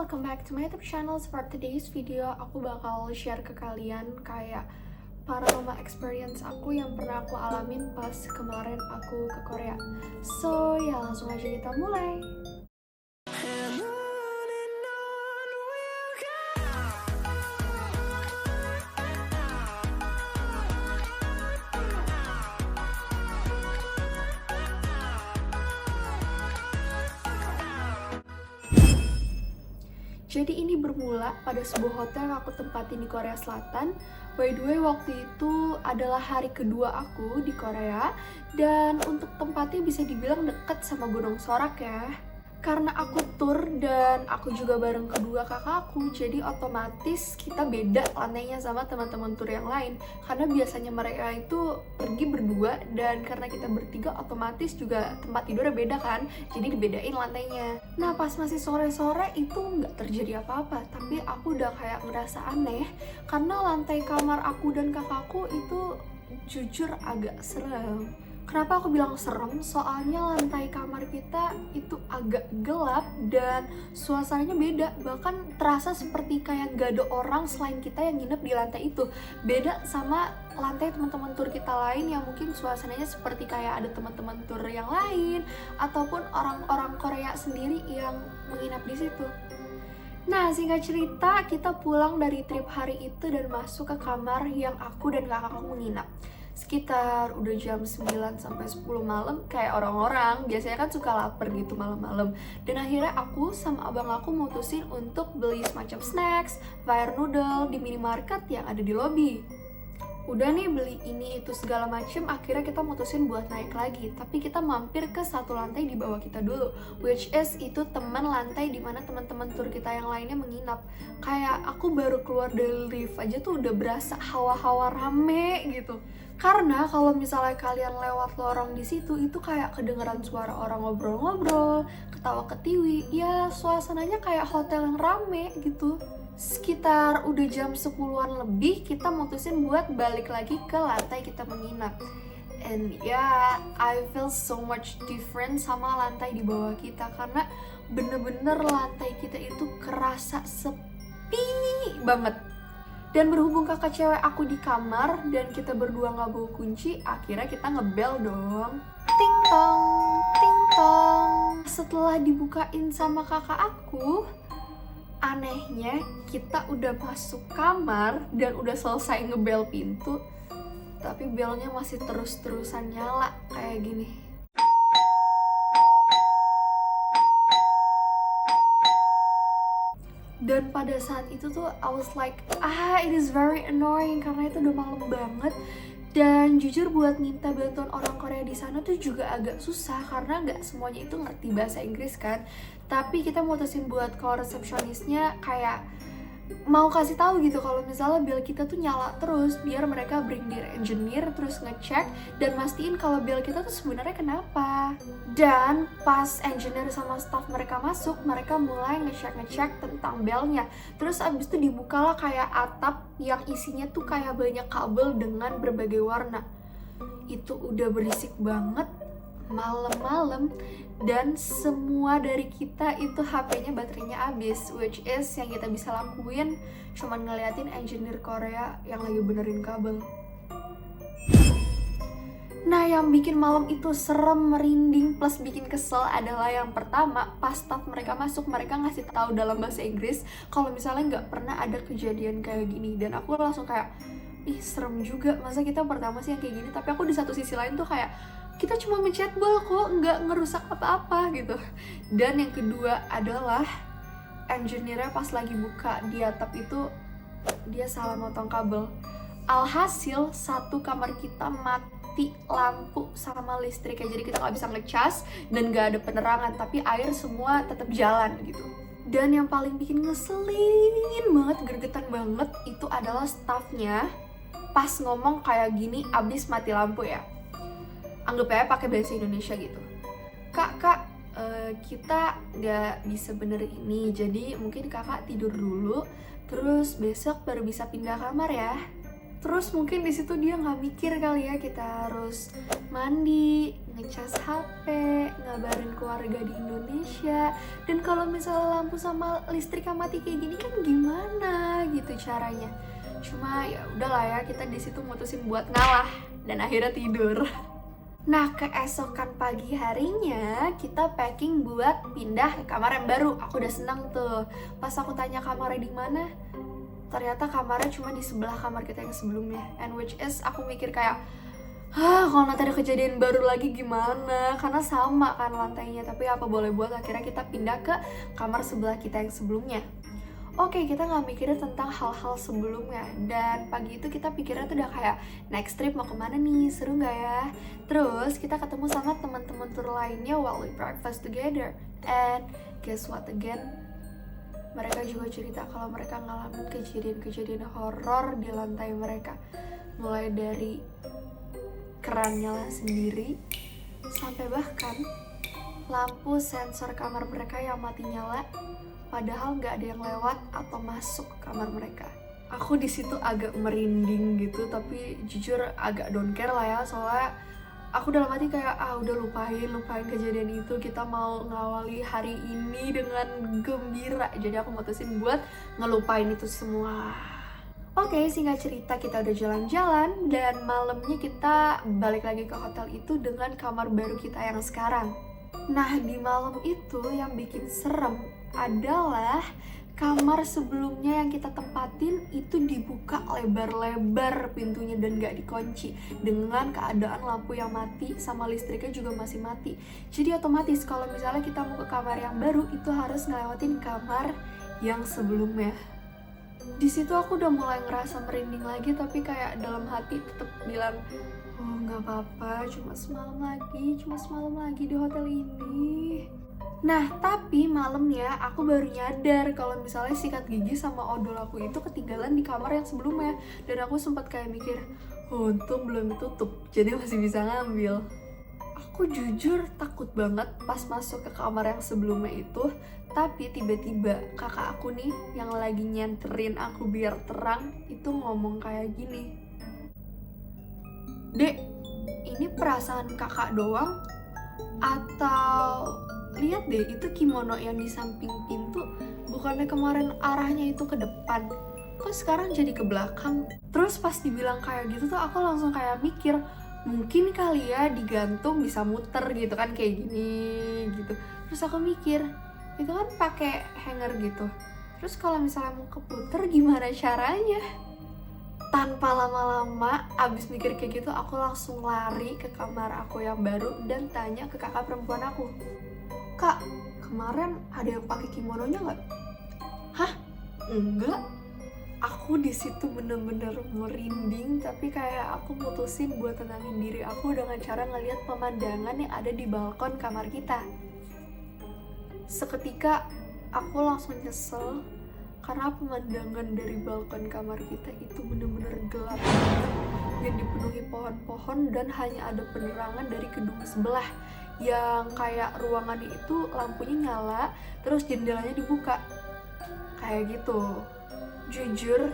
welcome back to my YouTube channel. For today's video, aku bakal share ke kalian kayak paranormal experience aku yang pernah aku alamin pas kemarin aku ke Korea. So, ya langsung aja kita mulai. Jadi ini bermula pada sebuah hotel yang aku tempatin di Korea Selatan. By the way, waktu itu adalah hari kedua aku di Korea. Dan untuk tempatnya bisa dibilang deket sama Gunung Sorak ya. Karena aku tur dan aku juga bareng kedua kakakku, jadi otomatis kita beda lantainya sama teman-teman tur yang lain. Karena biasanya mereka itu pergi berdua dan karena kita bertiga otomatis juga tempat tidurnya beda kan, jadi dibedain lantainya. Nah pas masih sore-sore itu nggak terjadi apa-apa, tapi aku udah kayak ngerasa aneh karena lantai kamar aku dan kakakku itu jujur agak serem. Kenapa aku bilang serem? Soalnya lantai kamar kita itu agak gelap dan suasananya beda. Bahkan terasa seperti kayak gak ada orang selain kita yang nginep di lantai itu. Beda sama lantai teman-teman tur kita lain yang mungkin suasananya seperti kayak ada teman-teman tur yang lain ataupun orang-orang Korea sendiri yang menginap di situ. Nah, singkat cerita, kita pulang dari trip hari itu dan masuk ke kamar yang aku dan kakakku menginap. Sekitar udah jam 9 sampai 10 malam, kayak orang-orang biasanya kan suka lapar gitu malam-malam. Dan akhirnya aku sama abang aku mutusin untuk beli semacam snacks, fire noodle di minimarket yang ada di lobi. Udah nih beli ini itu segala macem, akhirnya kita mutusin buat naik lagi. Tapi kita mampir ke satu lantai di bawah kita dulu, which is itu teman lantai dimana teman-teman tur kita yang lainnya menginap. Kayak aku baru keluar dari lift aja tuh udah berasa hawa-hawa rame gitu. Karena kalau misalnya kalian lewat lorong di situ itu kayak kedengeran suara orang ngobrol-ngobrol, ketawa ketiwi, ya suasananya kayak hotel yang rame gitu. Sekitar udah jam 10-an lebih, kita mutusin buat balik lagi ke lantai kita menginap. And yeah, I feel so much different sama lantai di bawah kita karena bener-bener lantai kita itu kerasa sepi banget. Dan berhubung kakak cewek aku di kamar dan kita berdua nggak bawa kunci, akhirnya kita ngebel dong. Ting tong, ting tong. Setelah dibukain sama kakak aku, anehnya kita udah masuk kamar dan udah selesai ngebel pintu, tapi belnya masih terus-terusan nyala kayak gini. Dan pada saat itu tuh I was like, it is very annoying karena itu udah malam banget. Dan jujur buat minta bantuan orang Korea di sana tuh juga agak susah karena nggak semuanya itu ngerti bahasa Inggris kan. Tapi kita mutusin buat call resepsionisnya kayak mau kasih tahu gitu kalau misalnya bel kita tuh nyala terus biar mereka bring their engineer terus ngecek dan mastiin kalau bel kita tuh sebenarnya kenapa. Dan pas engineer sama staff mereka masuk, mereka mulai ngecek tentang belnya. Terus abis itu dibukalah kayak atap yang isinya tuh kayak banyak kabel dengan berbagai warna. Itu udah berisik banget malam-malam dan semua dari kita itu HP-nya baterainya habis, which is yang kita bisa lakuin cuman ngeliatin engineer Korea yang lagi benerin kabel. Nah, yang bikin malam itu serem, merinding, plus bikin kesel adalah yang pertama, pas staff mereka masuk, mereka ngasih tahu dalam bahasa Inggris kalau misalnya nggak pernah ada kejadian kayak gini. Dan aku langsung kayak, ih serem juga, masa kita pertama sih yang kayak gini. Tapi aku di satu sisi lain tuh kayak, kita cuma mencet bol kok, nggak ngerusak apa-apa gitu. Dan yang kedua adalah engineer-nya pas lagi buka di atap itu, dia salah motong kabel. Alhasil satu kamar kita mati lampu sama listrik ya, jadi kita nggak bisa ngecas dan nggak ada penerangan, tapi air semua tetap jalan gitu. Dan yang paling bikin ngeselin banget, gregetan banget, itu adalah staffnya pas ngomong kayak gini abis mati lampu ya. Anggap aja pakai bahasa Indonesia gitu. Kak, kita nggak bisa bener ini, jadi mungkin kakak tidur dulu, terus besok baru bisa pindah kamar ya. Terus mungkin di situ dia nggak mikir kali ya kita harus mandi, ngecas HP, ngabarin keluarga di Indonesia. Dan kalau misalnya lampu sama listriknya mati kayak gini kan gimana gitu caranya. Cuma ya udahlah ya, kita di situ mutusin buat ngalah dan akhirnya tidur. Nah, keesokan pagi harinya kita packing buat pindah ke kamar yang baru. Aku udah seneng tuh. Pas aku tanya kamarnya di mana, ternyata kamarnya cuma di sebelah kamar kita yang sebelumnya. And which is aku mikir kayak, kalau nanti ada kejadian baru lagi gimana? Karena sama kan lantainya. Tapi apa boleh buat, akhirnya kita pindah ke kamar sebelah kita yang sebelumnya. Oke, kita nggak mikirin tentang hal-hal sebelumnya. Dan pagi itu kita pikirnya tuh udah kayak next trip mau kemana nih, seru nggak ya? Terus kita ketemu sama teman-teman tour lainnya while we breakfast together. And guess what again? Mereka juga cerita kalau mereka ngalamin kejadian-kejadian horor di lantai mereka. Mulai dari keran nyala sendiri, sampai bahkan lampu sensor kamar mereka yang mati nyala, padahal nggak ada yang lewat atau masuk ke kamar mereka. Aku di situ agak merinding gitu, tapi jujur agak don't care lah ya, soalnya aku dalam hati kayak udah lupain kejadian itu, kita mau ngawali hari ini dengan gembira. Jadi aku mutusin buat ngelupain itu semua. Oke, singkat cerita kita udah jalan-jalan dan malamnya kita balik lagi ke hotel itu dengan kamar baru kita yang sekarang. Nah, di malam itu yang bikin serem adalah kamar sebelumnya yang kita tempatin itu dibuka lebar-lebar pintunya dan gak dikunci, dengan keadaan lampu yang mati sama listriknya juga masih mati. Jadi otomatis kalau misalnya kita mau ke kamar yang baru itu harus ngelewatin kamar yang sebelumnya. Di situ aku udah mulai ngerasa merinding lagi, tapi kayak dalam hati tetap bilang, oh nggak apa-apa, cuma semalam lagi di hotel ini. Nah, tapi malamnya aku baru nyadar kalau misalnya sikat gigi sama odol aku itu ketinggalan di kamar yang sebelumnya. Dan aku sempat kayak mikir, untung belum ditutup, jadi masih bisa ngambil. Aku jujur takut banget pas masuk ke kamar yang sebelumnya itu. Tapi tiba-tiba kakak aku nih yang lagi nyenterin aku biar terang itu ngomong kayak gini, Dek, ini perasaan kakak doang? Atau lihat deh, itu kimono yang di samping pintu bukannya kemarin arahnya itu ke depan, kok sekarang jadi ke belakang? Terus pas dibilang kayak gitu tuh aku langsung kayak mikir, mungkin kali ya digantung bisa muter gitu kan, kayak gini gitu. Terus aku mikir, itu kan pakai hanger gitu, terus kalau misalnya mau keputer gimana caranya? Tanpa lama-lama abis mikir kayak gitu, aku langsung lari ke kamar aku yang baru dan tanya ke kakak perempuan aku, Kak, kemarin ada yang pakai kimononya nggak? Hah? Enggak. Aku di situ bener-bener merinding, tapi kayak aku mutusin buat tenangin diri aku dengan cara ngeliat pemandangan yang ada di balkon kamar kita. Seketika aku langsung nyesel karena pemandangan dari balkon kamar kita itu bener-bener gelap yang dipenuhi pohon-pohon dan hanya ada penerangan dari gedung sebelah yang kayak ruangannya itu lampunya nyala terus jendelanya dibuka kayak gitu. Jujur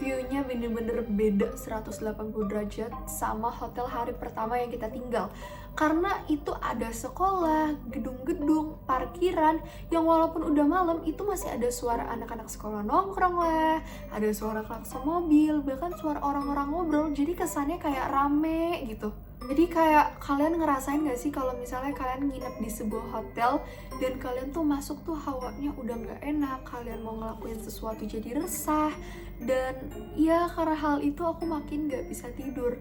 view-nya bener-bener beda 180 derajat sama hotel hari pertama yang kita tinggal. Karena itu ada sekolah, gedung-gedung, parkiran yang walaupun udah malam itu masih ada suara anak-anak sekolah nongkrong lah, ada suara klakson mobil, bahkan suara orang-orang ngobrol. Jadi kesannya kayak rame gitu. Jadi kayak kalian ngerasain gak sih kalau misalnya kalian nginep di sebuah hotel dan kalian tuh masuk tuh hawanya udah gak enak, kalian mau ngelakuin sesuatu jadi resah. Dan ya karena hal itu aku makin gak bisa tidur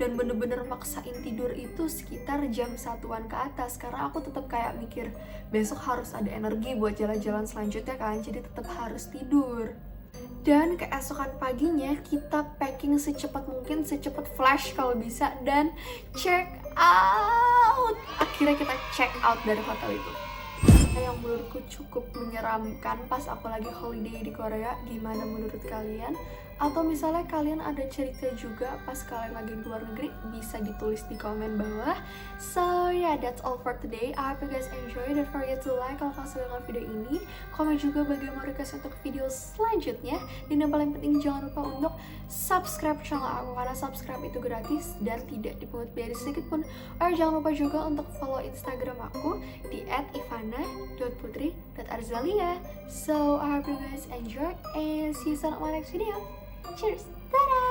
dan bener-bener maksain tidur itu sekitar jam 1-an ke atas karena aku tetap kayak mikir besok harus ada energi buat jalan-jalan selanjutnya kan, jadi tetap harus tidur. Dan keesokan paginya kita packing secepat mungkin, secepat flash kalau bisa, dan check out. Akhirnya kita check out dari hotel itu. Yang menurutku cukup menyeramkan pas aku lagi holiday di Korea. Gimana menurut kalian? Atau misalnya kalian ada cerita juga pas kalian lagi di luar negeri, bisa ditulis di komen bawah. So yeah, that's all for today. I hope you guys enjoy. Don't forget to like kalau kalian suka dengan video ini. Komen juga bagaimana request untuk video selanjutnya. Dan yang paling penting jangan lupa untuk subscribe channel aku, karena subscribe itu gratis dan tidak dipungut biaya sedikit pun. Jangan lupa juga untuk follow Instagram aku di @ivana.putri.arzalia. So I hope you guys enjoy and see you soon on my next video. Cheers! Dadah!